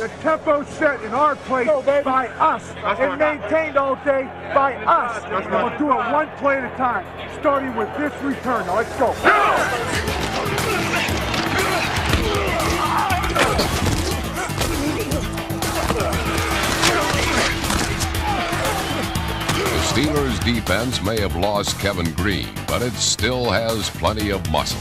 The tempo set in our place by us and maintained all day by us. And we'll do it one play at a time, starting with this return. Now let's go. The Steelers' defense may have lost Kevin Green, but it still has plenty of muscle.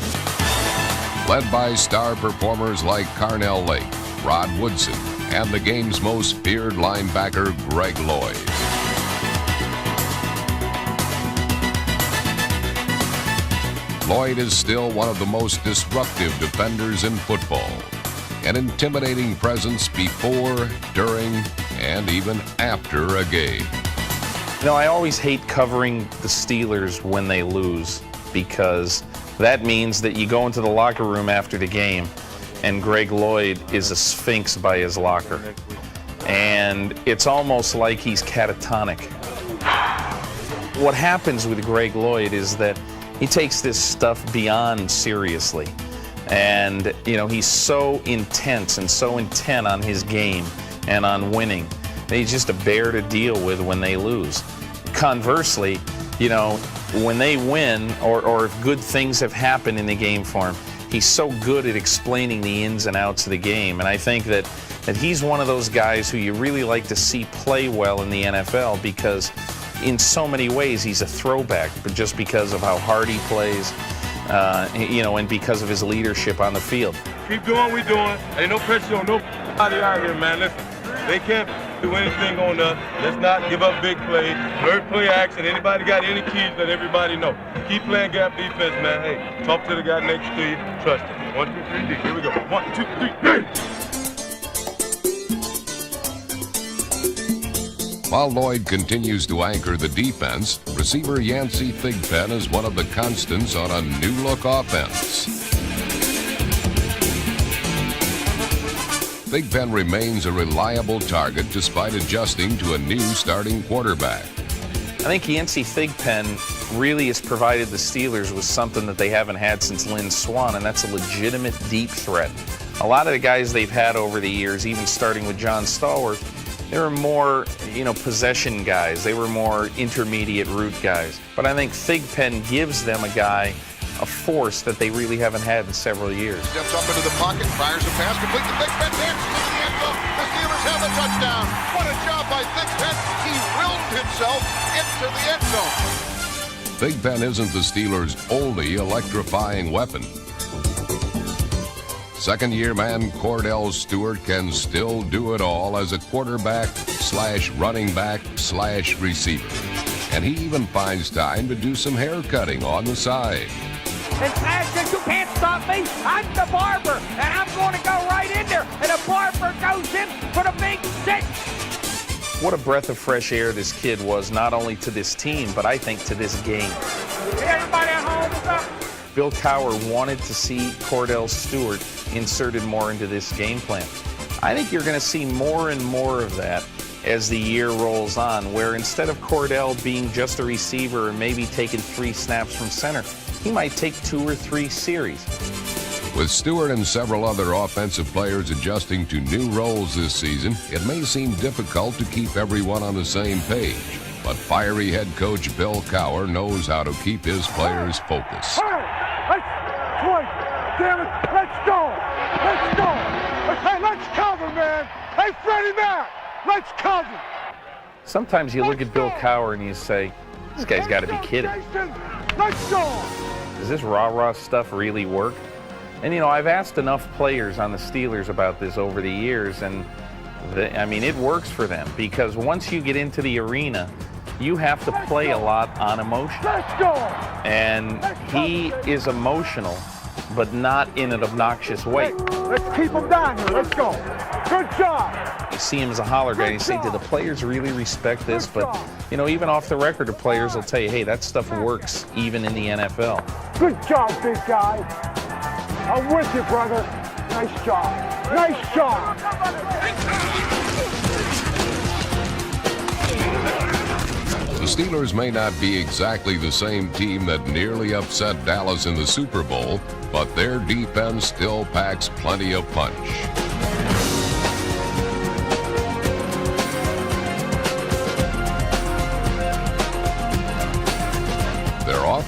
Led by star performers like Carnell Lake, Rod Woodson, and the game's most feared linebacker, Greg Lloyd. Lloyd is still one of the most disruptive defenders in football. An intimidating presence before, during, and even after a game. You know, I always hate covering the Steelers when they lose, because that means that you go into the locker room after the game and Greg Lloyd is a sphinx by his locker. And it's almost like he's catatonic. What happens with Greg Lloyd is that he takes this stuff beyond seriously. And, you know, he's so intense and so intent on his game and on winning that he's just a bear to deal with when they lose. Conversely, you know, when they win or if good things have happened in the game for him, he's so good at explaining the ins and outs of the game. And I think that he's one of those guys who you really like to see play well in the NFL, because in so many ways he's a throwback, but just because of how hard he plays, you know, and because of his leadership on the field. Keep doing what we're doing. Ain't no pressure on nobody out here, man. Listen, they can't do anything on us. Let's not give up big plays. Alert play action. Anybody got any keys, let everybody know. Keep playing gap defense, man. Hey, talk to the guy next to you. Trust him. 1, 2, 3, D. Here we go. 1, 2, 3, D. While Lloyd continues to anchor the defense, receiver Yancey Thigpen is one of the constants on a new-look offense. Thigpen remains a reliable target despite adjusting to a new starting quarterback. I think Yancey Thigpen really has provided the Steelers with something that they haven't had since Lynn Swann, and that's a legitimate deep threat. A lot of the guys they've had over the years, even starting with John Stallworth, they were more, you know, possession guys. They were more intermediate route guys. But I think Thigpen gives them a guy, a force that they really haven't had in several years. Steps up into the pocket, fires a pass, complete to Thigpen, dances into the end zone. The Steelers have a touchdown. What a job by Thigpen. He willed himself into the end zone. Thigpen isn't the Steelers' only electrifying weapon. Second-year man Cordell Stewart can still do it all as a quarterback/running back/receiver. And he even finds time to do some hair cutting on the side. And Patrick, you can't stop me. I'm the barber, and I'm going to go right in there. And the barber goes in for the big 6. What a breath of fresh air this kid was, not only to this team, but I think to this game. Hey, everybody at home, what's up? Bill Cowher wanted to see Cordell Stewart inserted more into this game plan. I think you're going to see more and more of that as the year rolls on, where instead of Cordell being just a receiver and maybe taking 3 snaps from center, he might take 2 or 3 series. With Stewart and several other offensive players adjusting to new roles this season, it may seem difficult to keep everyone on the same page. But fiery head coach Bill Cowher knows how to keep his players focused. Damn it, let's go! Let's go! Hey, let's cover, man! Hey, Freddie Mac, let's cover! Sometimes you look at Bill Cowher and you say, this guy's got to be kidding. Let's go! Does this rah-rah stuff really work? And, you know, I've asked enough players on the Steelers about this over the years, and, I mean, it works for them, because once you get into the arena, you have to play a lot on emotion. Let's go! And he is emotional, but not in an obnoxious way. Let's keep him down here. Let's go. Good job. You see him as a holler guy, and you say, do the players really respect this? But, you know, even off the record, the players will tell you, hey, that stuff works even in the NFL. Good job, big guy. I'm with you, brother. Nice job. Nice job. The Steelers may not be exactly the same team that nearly upset Dallas in the Super Bowl, but their defense still packs plenty of punch.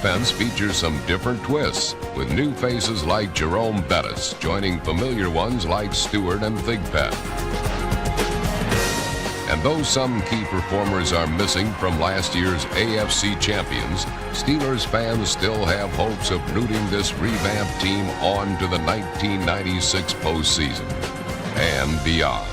defense features some different twists, with new faces like Jerome Bettis joining familiar ones like Stewart and Thigpen. And though some key performers are missing from last year's AFC champions, Steelers fans still have hopes of rooting this revamped team on to the 1996 postseason and beyond.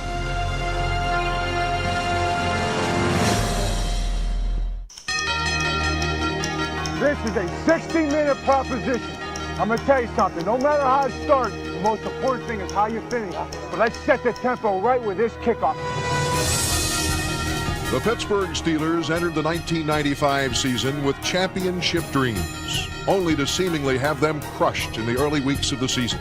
This is a 60-minute proposition. I'm going to tell you something. No matter how it starts, the most important thing is how you finish. But let's set the tempo right with this kickoff. The Pittsburgh Steelers entered the 1995 season with championship dreams, only to seemingly have them crushed in the early weeks of the season.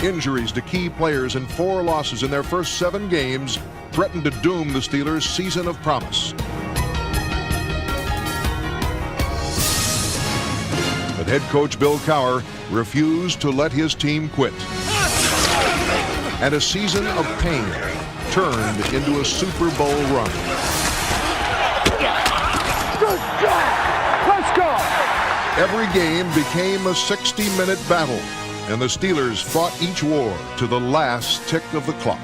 Injuries to key players and 4 losses in their first 7 games threatened to doom the Steelers' season of promise. But head coach Bill Cowher refused to let his team quit. And a season of pain turned into a Super Bowl run. Good job! Let's go! Every game became a 60-minute battle, and the Steelers fought each war to the last tick of the clock.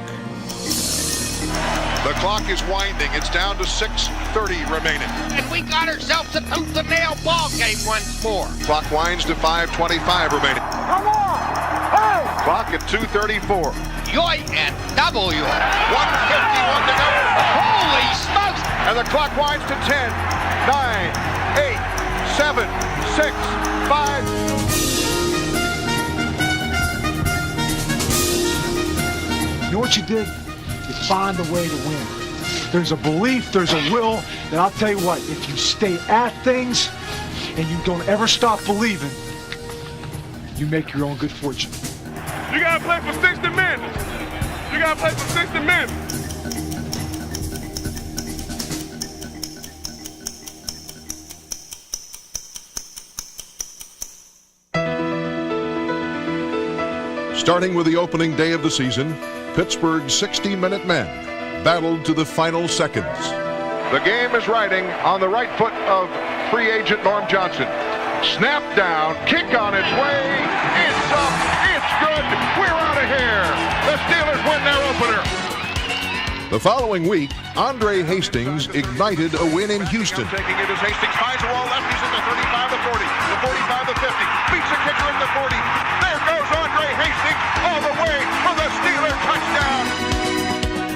The clock is winding. It's down to 6:30 remaining. And we got ourselves a tooth-and-nail ball game once more. Clock winds to 5:25 remaining. Come on! Hey! Clock at 2:34. Yoy and W. 1:51 to go. Holy smokes! And the clock winds to 10, 9, 8, 7, 6, 5. You know what you did? You find a way to win. There's a belief, there's a will, and I'll tell you what, if you stay at things and you don't ever stop believing, you make your own good fortune. You gotta play for 60 minutes. You gotta play for 60 minutes. Starting with the opening day of the season, Pittsburgh's 60-minute men battled to the final seconds. The game is riding on the right foot of free agent Norm Johnson. Snap down, kick on its way. It's up, it's good. We're out of here. The Steelers win their opener. The following week, Andre Hastings ignited a win in Houston. Taking it as Hastings finds a wall left. He's in the 35, the 40, the 45, the 50. Beats a kicker in the 40. There goes Andre Hastings all the way for the Steeler touchdown.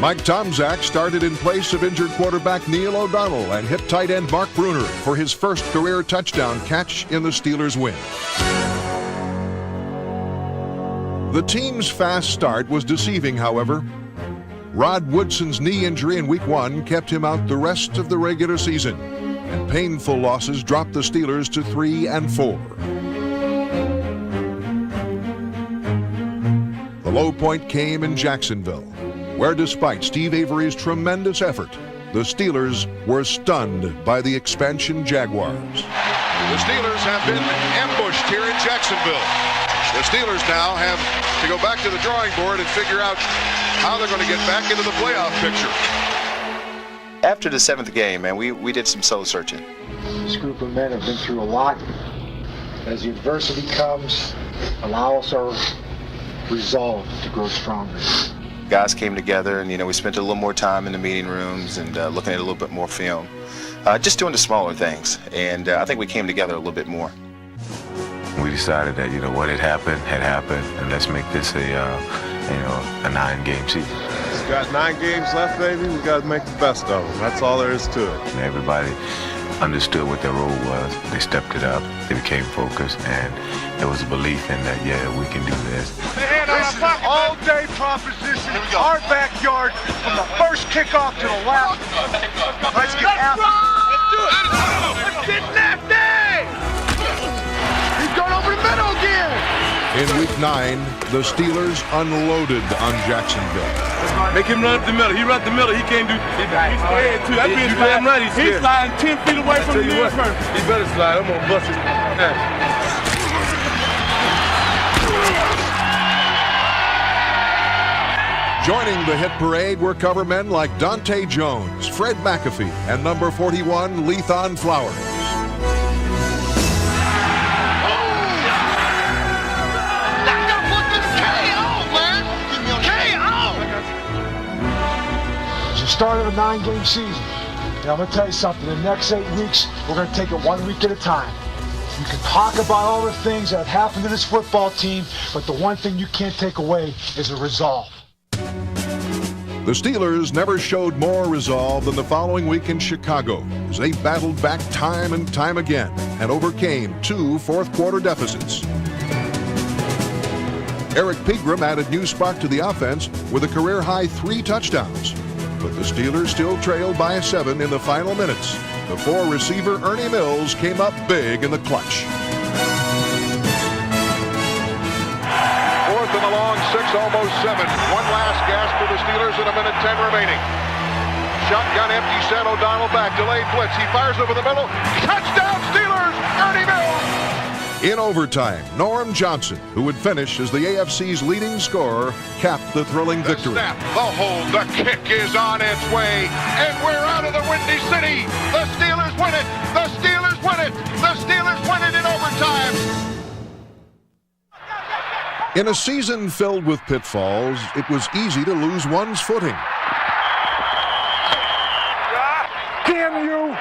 Mike Tomczak started in place of injured quarterback Neil O'Donnell and hit tight end Mark Bruner for his first career touchdown catch in the Steelers' win. The team's fast start was deceiving, however. Rod Woodson's knee injury in Week 1 kept him out the rest of the regular season, and painful losses dropped the Steelers to 3-4. The low point came in Jacksonville, where despite Steve Avery's tremendous effort, the Steelers were stunned by the expansion Jaguars. The Steelers have been ambushed here in Jacksonville. The Steelers now have to go back to the drawing board and figure out how they're going to get back into the playoff picture. After the 7th game, man, we did some soul searching. This group of men have been through a lot. As the adversity comes, allow us our resolve to grow stronger. Guys came together, and we spent a little more time in the meeting rooms and looking at a little bit more film, just doing the smaller things. And I think we came together a little bit more. We decided that what had happened, and let's make this a 9-game season. We got 9 games left, baby. We got to make the best of them. That's all there is to it. And everybody understood what their role was. They stepped it up. They became focused, and there was a belief in that, we can do this. This is an all-day proposition. Our backyard, from the first kickoff to the last. Let's get after it. Let's do it! Let's get nasty! He's going over the middle again. In Week 9, the Steelers unloaded on Jacksonville. Make him run up the middle. He run up the middle. He can't do. He's scared too. That bitch damn right. He's sliding 10 feet away from the nearest person. He better slide. I'm gonna bust his ass. Joining the hit parade were cover men like Dante Jones, Fred McAfee, and number 41, Lethon Flowers. It's the start of a 9-game season. And I'm going to tell you something. The next 8 weeks, we're going to take it 1 week at a time. You can talk about all the things that have happened to this football team, but the one thing you can't take away is the resolve. The Steelers never showed more resolve than the following week in Chicago as they battled back time and time again and overcame 2 fourth-quarter deficits. Eric Pegram added new spark to the offense with a career-high 3 touchdowns. But the Steelers still trailed by 7 in the final minutes. The 4-receiver Ernie Mills came up big in the clutch. 4th and a long 6, almost 7. One last gasp for the Steelers and 1:10 remaining. Shotgun empty, set O'Donnell back, delayed blitz. He fires over the middle. Touchdown Steelers! Ernie Mills! In overtime, Norm Johnson, who would finish as the AFC's leading scorer, capped the thrilling victory. The snap, the hold, the kick is on its way, and we're out of the Windy City. The Steelers win it. The Steelers win it. The Steelers win it in overtime. In a season filled with pitfalls, it was easy to lose one's footing. Damn you!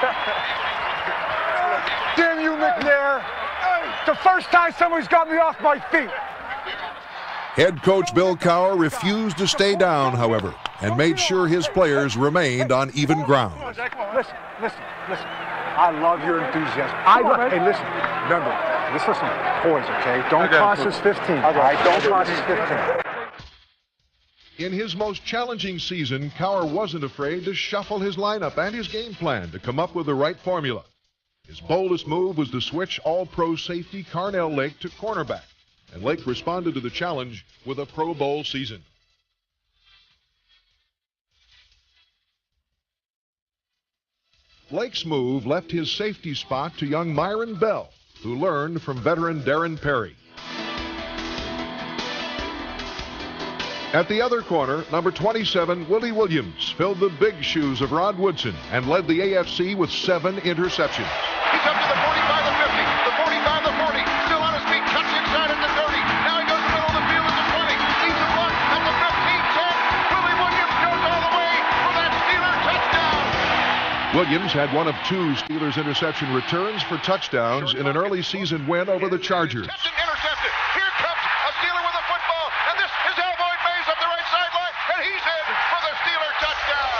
Damn you, McNair! The first time somebody's got me off my feet. Head coach Bill Cowher refused to stay down, however, and made sure his players remained on even ground. Listen. I love your enthusiasm. Hey, listen. Remember, this is some poise, okay? Don't cost us 15. All right, don't cost us 15. In his most challenging season, Cowher wasn't afraid to shuffle his lineup and his game plan to come up with the right formula. His boldest move was to switch all-pro safety Carnell Lake to cornerback, and Lake responded to the challenge with a Pro Bowl season. Lake's move left his safety spot to young Myron Bell, who learned from veteran Darren Perry. At the other corner, number 27, Willie Williams, filled the big shoes of Rod Woodson and led the AFC with 7 interceptions. He's up to the 45, the 50, the 45, the 40, still on his feet, cuts inside at the 30. Now he goes middle of the field at the 20, leads the block at the 15, 10. Willie Williams goes all the way for that Steeler touchdown. Williams had one of 2 Steelers interception returns for touchdowns in an early season win over the Chargers. Intercepted. Here comes a Steeler with a football, and this is Alvoid Mays up the right sideline, and he's in for the Steeler touchdown.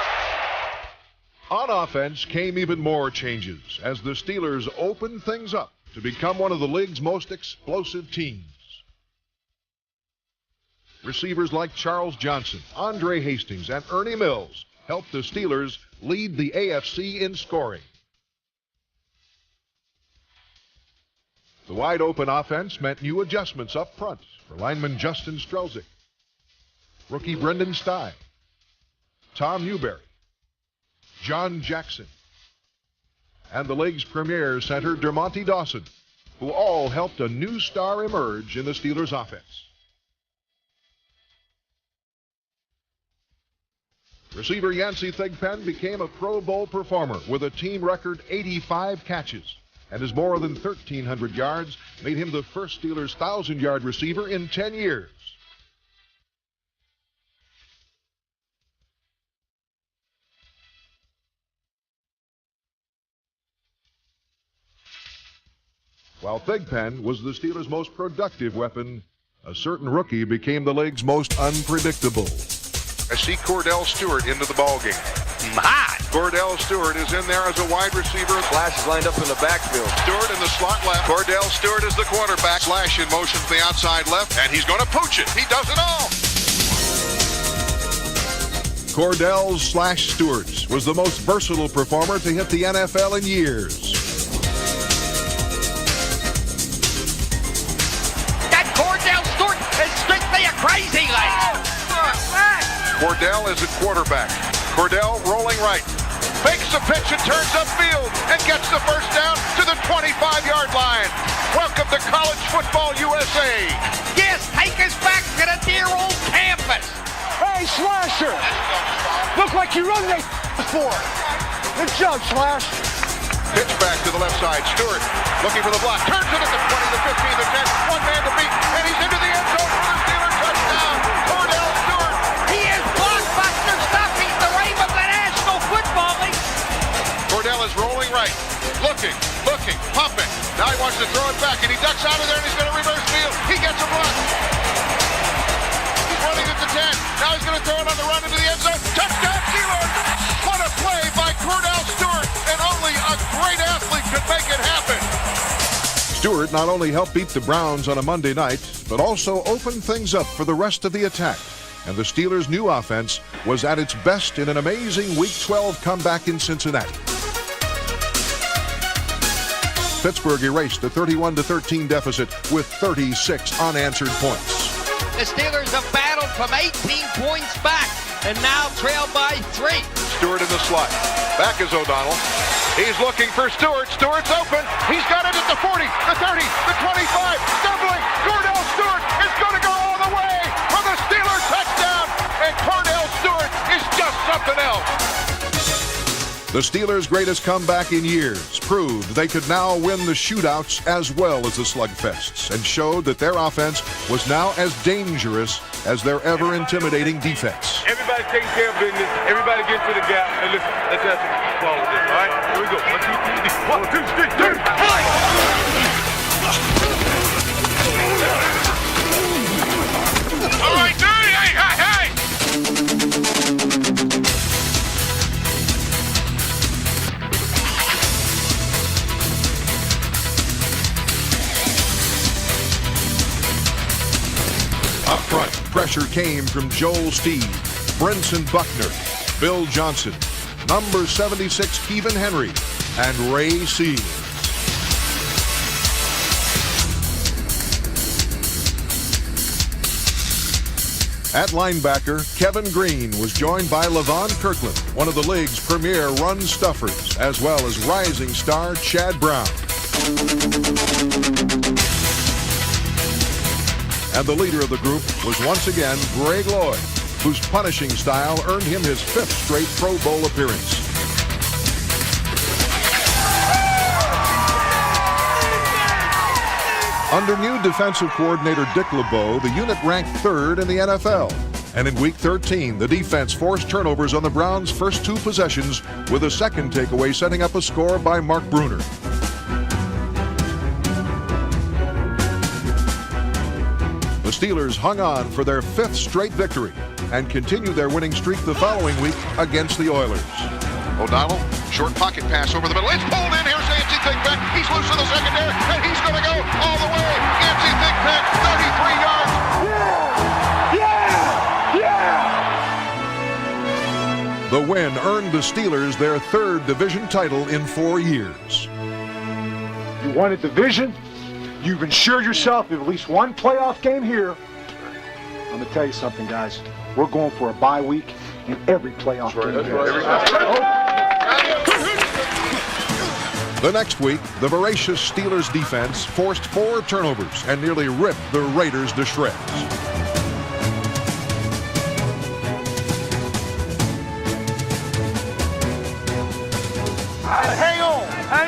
On offense came even more changes as the Steelers opened things up to become one of the league's most explosive teams. Receivers like Charles Johnson, Andre Hastings, and Ernie Mills helped the Steelers lead the AFC in scoring. The wide-open offense meant new adjustments up front for lineman Justin Strelzik, rookie Brendan Stye, Tom Newberry, John Jackson, and the league's premier center Dermontti Dawson, who all helped a new star emerge in the Steelers' offense. Receiver Yancey Thigpen became a Pro Bowl performer with a team record 85 catches, and his more than 1,300 yards made him the first Steelers' 1,000-yard receiver in 10 years. While Thigpen was the Steelers' most productive weapon, a certain rookie became the league's most unpredictable. I see Cordell Stewart into the ballgame. My! Cordell Stewart is in there as a wide receiver. Flash is lined up in the backfield. Stewart in the slot left. Cordell Stewart is the quarterback. Flash in motion to the outside left, and he's going to pooch it. He does it all. Cordell/Stewart was the most versatile performer to hit the NFL in years. That Cordell Stewart is strictly a crazy lad. Cordell is at quarterback. Cordell rolling right. Fakes the pitch and turns upfield and gets the first down to the 25-yard line. Welcome to College Football USA. Yes, take us back to the dear old campus. Hey, Hey, Slasher! Look like you run that for. Good job, Slash. Pitch back to the left side. Stewart looking for the block. Turns it at the 20, the 15, the 10. One man to beat, and he's into the end zone for the Steelers touchdown. Cordell Stewart. He is blockbuster stuff. He's the rave of the National Football League. Cordell is rolling right. Looking, pumping. Now he wants to throw it back, and he ducks out of there, and he's going to reverse field. He gets a block. He's running at the 10. Now he's going to throw it on the run into the end zone. Touchdown, Steelers! What a play by Cordell Stewart, and only a great athlete could make it happen. Stewart not only helped beat the Browns on a Monday night, but also opened things up for the rest of the attack. And the Steelers' new offense was at its best in an amazing Week 12 comeback in Cincinnati. Pittsburgh erased the 31-13 deficit with 36 unanswered points. The Steelers have battled from 18 points back and now trail by 3. Stewart in the slot. Back is O'Donnell. He's looking for Stewart. Stewart's open. He's got it at the 40, the 30, the 25. Doubling. Cordell Stewart is going to go all the way for the Steelers touchdown. And Cordell Stewart is just something else. The Steelers' greatest comeback in years proved they could now win the shootouts as well as the slugfests, and showed that their offense was now as dangerous as their ever intimidating defense. Everybody taking care of business. Everybody get to the gap. And listen, let's have some ball with this, all right? Here we go. 1, 2, 3. 1, 2, 3, 3. All right, dude. Hey. Up front, pressure came from Joel Steve, Brinson Buckner, Bill Johnson, number 76 Kevin Henry, and Ray Seals. At linebacker, Kevin Green was joined by Levon Kirkland, one of the league's premier run stuffers, as well as rising star Chad Brown. And the leader of the group was once again Greg Lloyd, whose punishing style earned him his 5th straight Pro Bowl appearance. Under new defensive coordinator Dick LeBeau, the unit ranked 3rd in the NFL. And in Week 13, the defense forced turnovers on the Browns' first 2 possessions, with a second takeaway setting up a score by Mark Bruner. The Steelers hung on for their 5th straight victory and continued their winning streak the following week against the Oilers. O'Donnell, short pocket pass over the middle. It's pulled in. Here's Yancey Thigpen. He's loose in the secondary, and he's going to go all the way. Yancey Thigpen, 33 yards. Yeah! The win earned the Steelers their 3rd division title in 4 years. You won a division. You've ensured yourself at least one playoff game here. I'm going to tell you something, guys. We're going for a bye week in every playoff game. The next week, the voracious Steelers defense forced 4 turnovers and nearly ripped the Raiders to shreds. Hang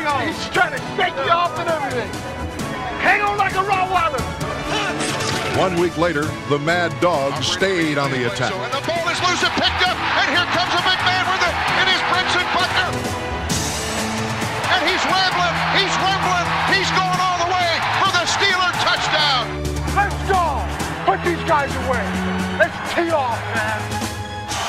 on. He's trying to shake you off and everything. Hang on like a Rottweiler. 1 week later, the Mad Dogs stayed on the attack. And the ball is loose and picked up, and here comes a big man with it. It is Brinson Buckner. And he's rambling, he's going all the way for the Steeler touchdown. Let's go. Put these guys away. Let's tee off, man.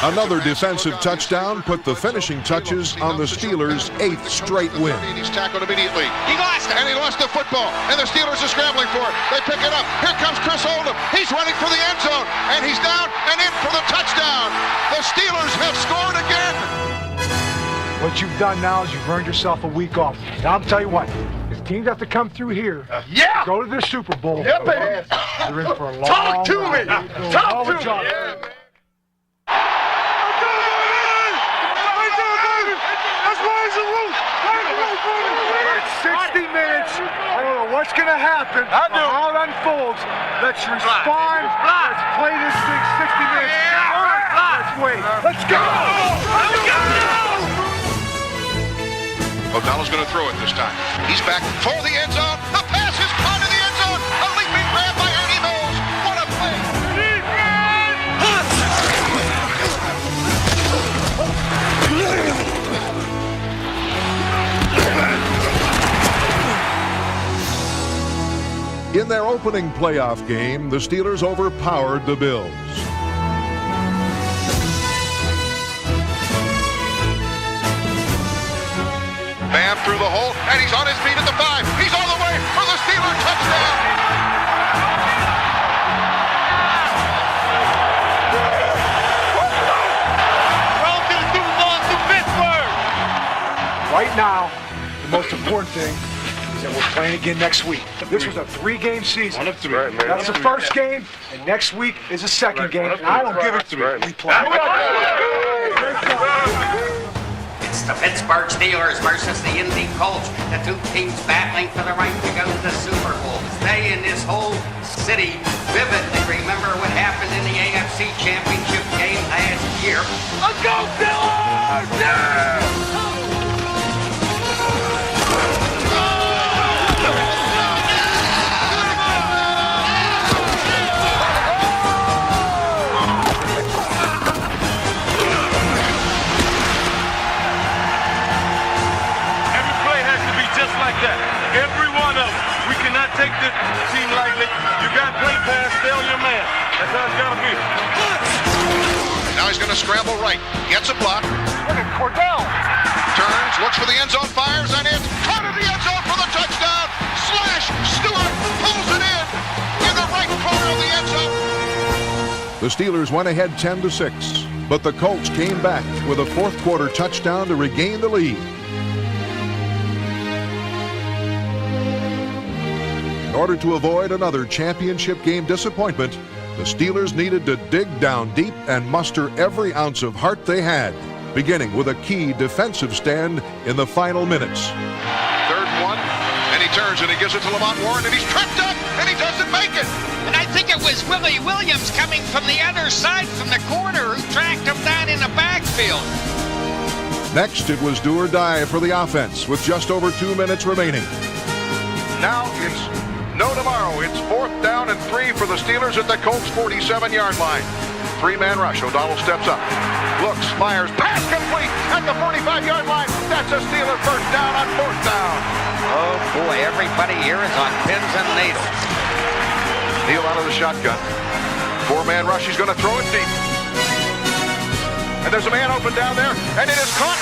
Another defensive touchdown put the finishing touches on the Steelers' 8th straight win. He's tackled immediately. He lost it. And he lost the football. And the Steelers are scrambling for it. They pick it up. Here comes Chris Oldham. He's running for the end zone. And he's down and in for the touchdown. The Steelers have scored again. What you've done now is you've earned yourself a week off. Now, I'll tell you what. If teams have to come through here, go to their Super Bowl. Yeah, baby. They're in for a long Talk to me. Talk to me. Yeah. I don't know what's going to happen, how it unfolds. Let's respond. Let's play this thing 60 minutes. Let's wait. Let's go! O'Donnell's going to throw it this time. He's back for the end zone. The pass is caught in the end zone. A leaping grab by Ernie Mills. What a play! In their opening playoff game, the Steelers overpowered the Bills. Bam through the hole, and he's on his feet at the 5. He's all the way for the Steelers touchdown. Welcome to Pittsburgh. Right now, the most important thing is that we're playing again next week. This was a 3-game season. One of three. Right, man. That was the first game, and next week is the second game. And I don't give it to Right. we play. It's the Pittsburgh Steelers versus the Indy Colts. The two teams battling for the right to go to the Super Bowl. They in this whole city vividly remember what happened in the AFC Championship game last year. Let's go, Steelers! Yeah! Every one of them. We cannot take this team lightly. You got to play pass, stay on your man. That's how it's got to be. Now he's going to scramble right. Gets a block. Look at Cordell. Turns, looks for the end zone, fires, and it's caught in the end zone for the touchdown. Slash Stewart pulls it in the right corner of the end zone. The Steelers went ahead 10-6, but the Colts came back with a fourth quarter touchdown to regain the lead. In order to avoid another championship game disappointment, the Steelers needed to dig down deep and muster every ounce of heart they had, beginning with a key defensive stand in the final minutes. 3rd and 1, and he turns and he gives it to Lamont Warren, and he's tripped up, and he doesn't make it. And I think it was Willie Williams coming from the other side from the corner who tracked him down in the backfield. Next, it was do or die for the offense with just over 2 minutes remaining. Now it's no tomorrow. It's 4th down and 3 for the Steelers at the Colts 47-yard line. 3-man rush. O'Donnell steps up. Looks, fires, pass complete at the 45-yard line. That's a Steeler first down on 4th down. Oh boy, everybody here is on pins and needles. Neal out of the shotgun. 4-man rush. He's going to throw it deep. And there's a man open down there, and it is caught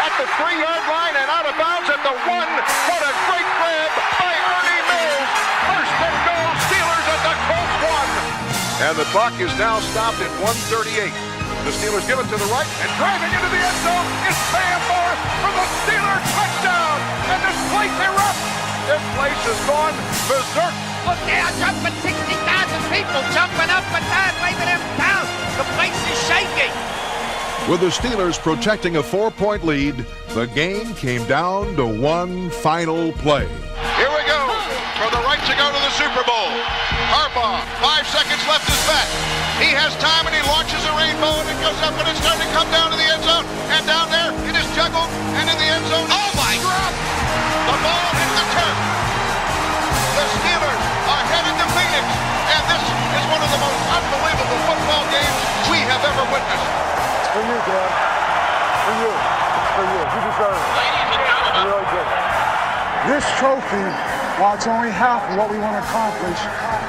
at the 3-yard line and out of bounds at the 1. What a great grab by Ernie Mills. First and goal, Steelers at the Colts 1. And the clock is now stopped at 1:38. The Steelers give it to the right, and driving into the end zone is Sam Morris for the Steelers touchdown. And this place erupts. This place has gone berserk. Look, they are jumping 60,000 people jumping up and down, waving them down. The place is shaking. With the Steelers protecting a 4-point lead, the game came down to one final play. Here we go for the right to go to the Super Bowl. Harbaugh, 5 seconds left is back. He has time and he launches a rainbow and it goes up and it's starting to come down to the end zone. And down there it is juggled and in the end zone. Oh my God! The ball hit the turf. The Steelers are headed to Phoenix, and this is one of the most unbelievable football games we have ever witnessed. For you, Dad. For you. For you. You deserve it. You really did. This trophy, while it's only half of what we want to accomplish,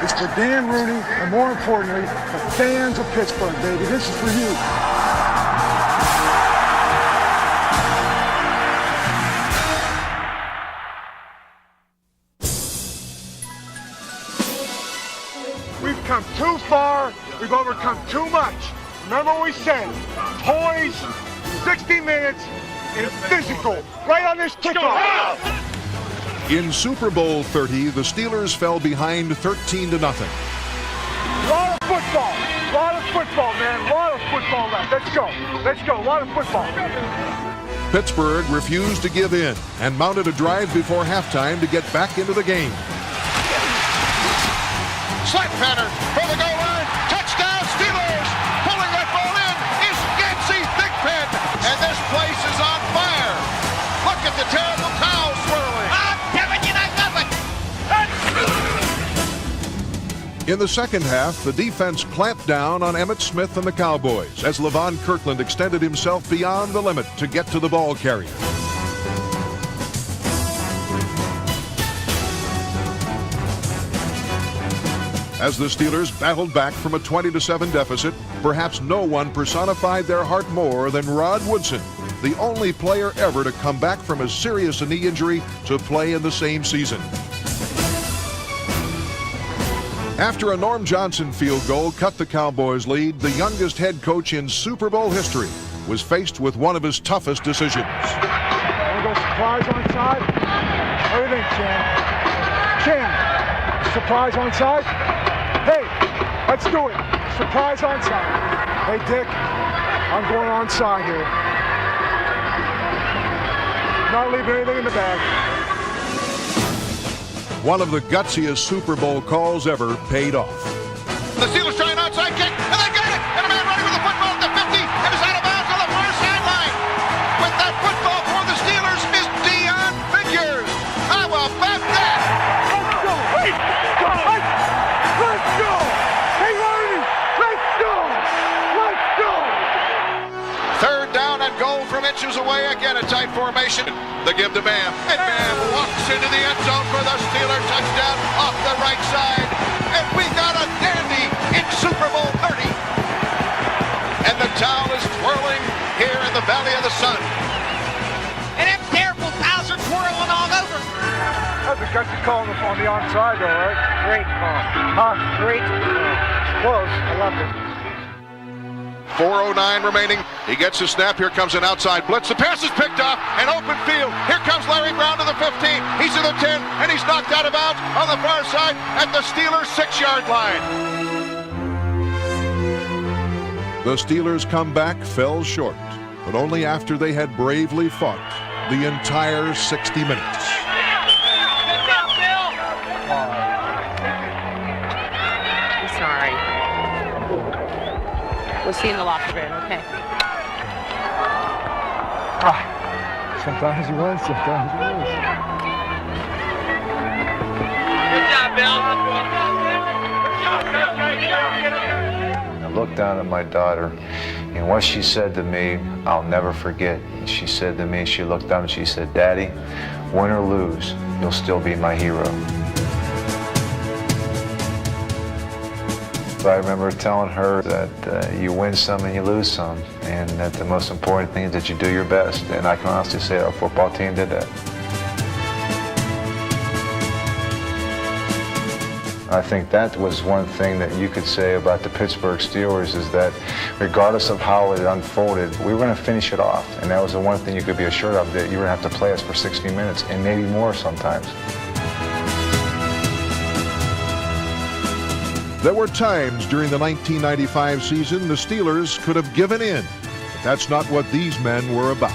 is for Dan Rooney, and more importantly, the fans of Pittsburgh, baby. This is for you. We've come too far. We've overcome too much. Remember what we said. Poise, 60 minutes, and physical. Right on this kickoff. In Super Bowl 30, the Steelers fell behind 13-0. A lot of football. A lot of football, man. A lot of football left. Let's go. Let's go. A lot of football. Pittsburgh refused to give in and mounted a drive before halftime to get back into the game. Slant pattern for the goal line. Touchdown, Steelers. Pulling that ball in. In the second half, the defense clamped down on Emmitt Smith and the Cowboys as Levon Kirkland extended himself beyond the limit to get to the ball carrier. As the Steelers battled back from a 20-7 deficit, perhaps no one personified their heart more than Rod Woodson, the only player ever to come back from a serious knee injury to play in the same season. After a Norm Johnson field goal cut the Cowboys' lead, the youngest head coach in Super Bowl history was faced with one of his toughest decisions. Want to go surprise onside? What do you think, Chan? Surprise onside? Hey, let's do it. Surprise onside. Hey, Dick, I'm going onside here. Not leaving anything in the bag. One of the gutsiest Super Bowl calls ever paid off. The Steelers try an outside kick, and they got it! And a man running with the football at the 50, and is out of bounds on the far sideline. With that football for the Steelers is Deion Figures. How about that? Let's go! Let's go! Hey, Marty! Let's go! Let's go! Third down and goal from inches away. Again, a tight formation. The give to Bam. And Bam walks into the end zone for the Steeler touchdown off the right side. And we got a dandy in Super Bowl 30. And the towel is twirling here in the Valley of the Sun. And them careful towels are twirling all over. That's a gutsy call on the onside, though, right? Great call. Huh? Great call. Close. I loved it. 4:09 remaining. He gets a snap. Here comes an outside blitz. The pass is picked off. An open field. Here comes Larry Brown to the 15. He's to the 10, and he's knocked out of bounds on the far side at the Steelers' 6-yard line. The Steelers' comeback fell short, but only after they had bravely fought the entire 60 minutes. I'm sorry. We'll see you in the locker room, okay? Sometimes you win, sometimes you lose. Good job, Bill. I looked down at my daughter, and what she said to me, I'll never forget. She said to me, she looked down and she said, "Daddy, win or lose, you'll still be my hero." I remember telling her that you win some and you lose some, and that the most important thing is that you do your best. And I can honestly say our football team did that. I think that was one thing that you could say about the Pittsburgh Steelers, is that regardless of how it unfolded, we were going to finish it off. And that was the one thing you could be assured of, that you were going to have to play us for 60 minutes and maybe more sometimes. There were times during the 1995 season the Steelers could have given in, but that's not what these men were about.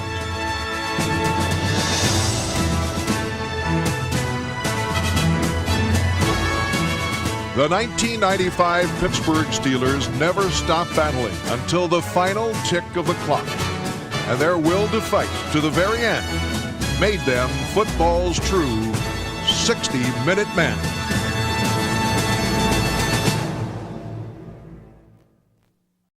The 1995 Pittsburgh Steelers never stopped battling until the final tick of the clock, and their will to fight to the very end made them football's true 60-minute men.